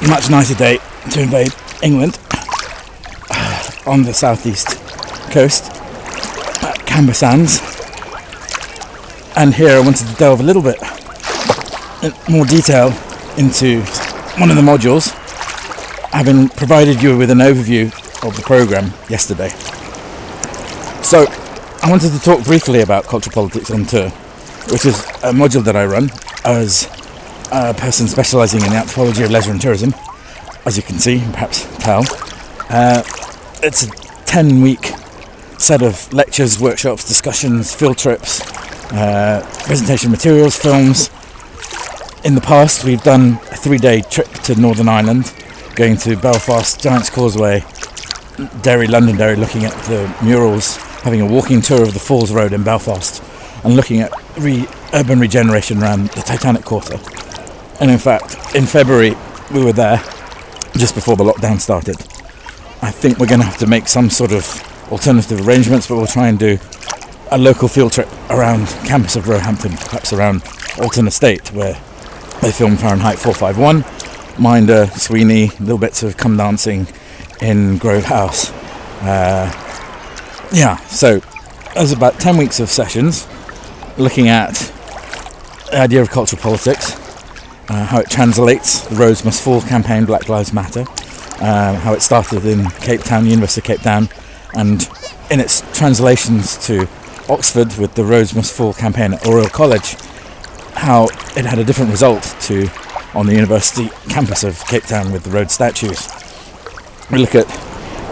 much nicer day to invade England on the southeast coast at Camber Sands. And here I wanted to delve a little bit in more detail into one of the modules, having provided you with an overview of the programme yesterday. So I wanted to talk briefly about Cultural Politics on Tour, which is a module that I run as a person specialising in the anthropology of leisure and tourism, as you can see, perhaps tell. It's a 10-week set of lectures, workshops, discussions, field trips, presentation materials, films. In the past, we've done a 3-day trip to Northern Ireland, going to Belfast, Giant's Causeway, Londonderry, looking at the murals, having a walking tour of the Falls Road in Belfast, and looking at urban regeneration around the Titanic Quarter. And in fact, in February, we were there just before the lockdown started. I think we're going to have to make some sort of alternative arrangements, but we'll try and do a local field trip around campus of Roehampton, perhaps around Alton Estate, where they filmed Fahrenheit 451, Minder, Sweeney, little bits of Come Dancing in Grove House. So there's about 10 weeks of sessions looking at the idea of cultural politics, how it translates the Roads Must Fall campaign, Black Lives Matter, how it started in Cape Town, University of Cape Town, and in its translations to Oxford with the Roads Must Fall campaign at Oriel College, how it had a different result to on the university campus of Cape Town with the road statues. We look at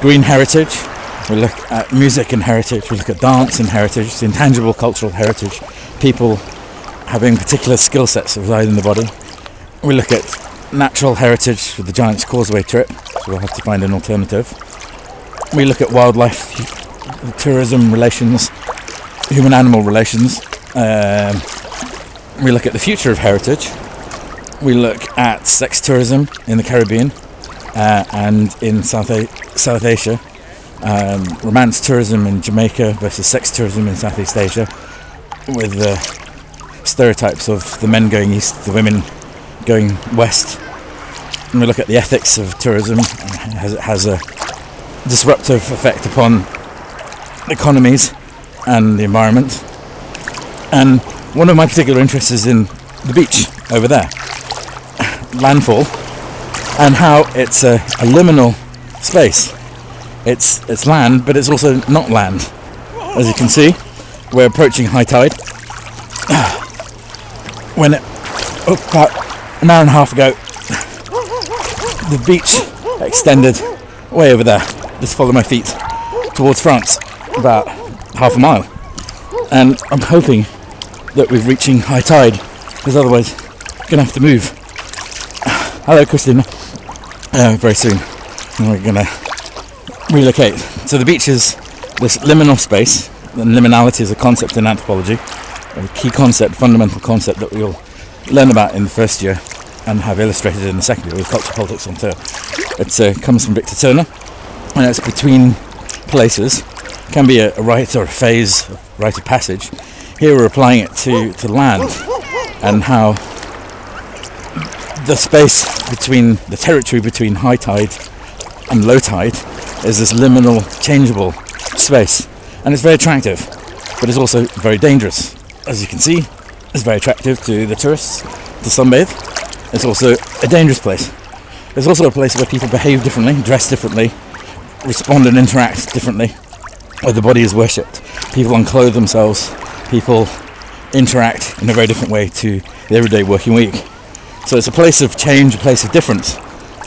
green heritage, we look at music and heritage, we look at dance and heritage, the intangible cultural heritage, people having particular skill sets that reside in the body. We look at natural heritage with the Giant's Causeway trip, so we'll have to find an alternative. We look at wildlife, tourism relations, human-animal relations. We look at the future of heritage. We look at sex tourism in the Caribbean and in South Asia. Romance tourism in Jamaica versus sex tourism in Southeast Asia, with the stereotypes of the men going east, the women going west. And we look at the ethics of tourism, as it has a disruptive effect upon economies and the environment. And one of my particular interests is in the beach over there, landfall, and how it's a liminal space. It's land, but it's also not land. As you can see, we're approaching high tide. When about an hour and a half ago, the beach extended way over there. Just follow my feet towards France, about half a mile. And I'm hoping that we're reaching high tide, because otherwise we're going to have to move. Hello, Christina. Very soon. And we're going to relocate. So the beach is this liminal space, and liminality is a concept in anthropology, a key concept, fundamental concept that we'll learn about in the first year and have illustrated in the second year with Cultural Politics on Tour. It comes from Victor Turner, and it's between places. It can be a rite or a phase, a rite of passage. Here we're applying it to land, and how the space between, the territory between high tide and low tide is this liminal, changeable space. And it's very attractive, but it's also very dangerous. As you can see, it's very attractive to the tourists to sunbathe. It's also a dangerous place. It's also a place where people behave differently, dress differently, respond and interact differently, where the body is worshipped. People unclothe themselves, people interact in a very different way to the everyday working week. So it's a place of change, a place of difference.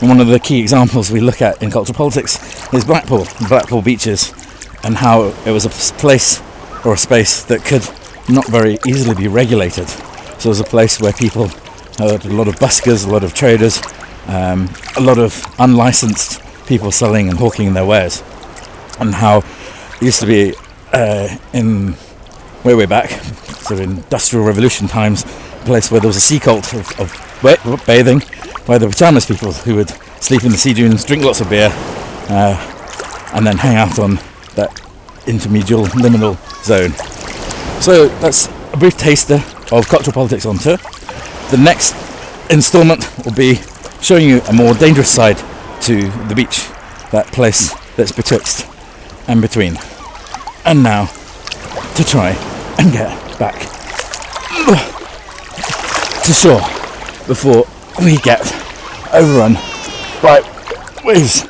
And one of the key examples we look at in cultural politics is Blackpool beaches, and how it was a place or a space that could not very easily be regulated. So it was a place where people had a lot of buskers, a lot of traders, a lot of unlicensed people selling and hawking their wares, and how it used to be in way back, sort of industrial revolution times, a place where there was a sea cult of bathing, where there were Chinese people who would sleep in the sea dunes, drink lots of beer, and then hang out on that intermedial liminal zone. So that's a brief taster of Cultural Politics on Tour. The next instalment will be showing you a more dangerous side to the beach, that place that's betwixt and between. And now to try and get back to shore before we get overrun by waves.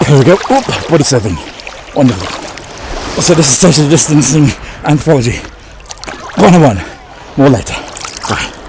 Here we go. Body surfing. Wonderful. So this is social distancing anthropology 101. More later. Bye.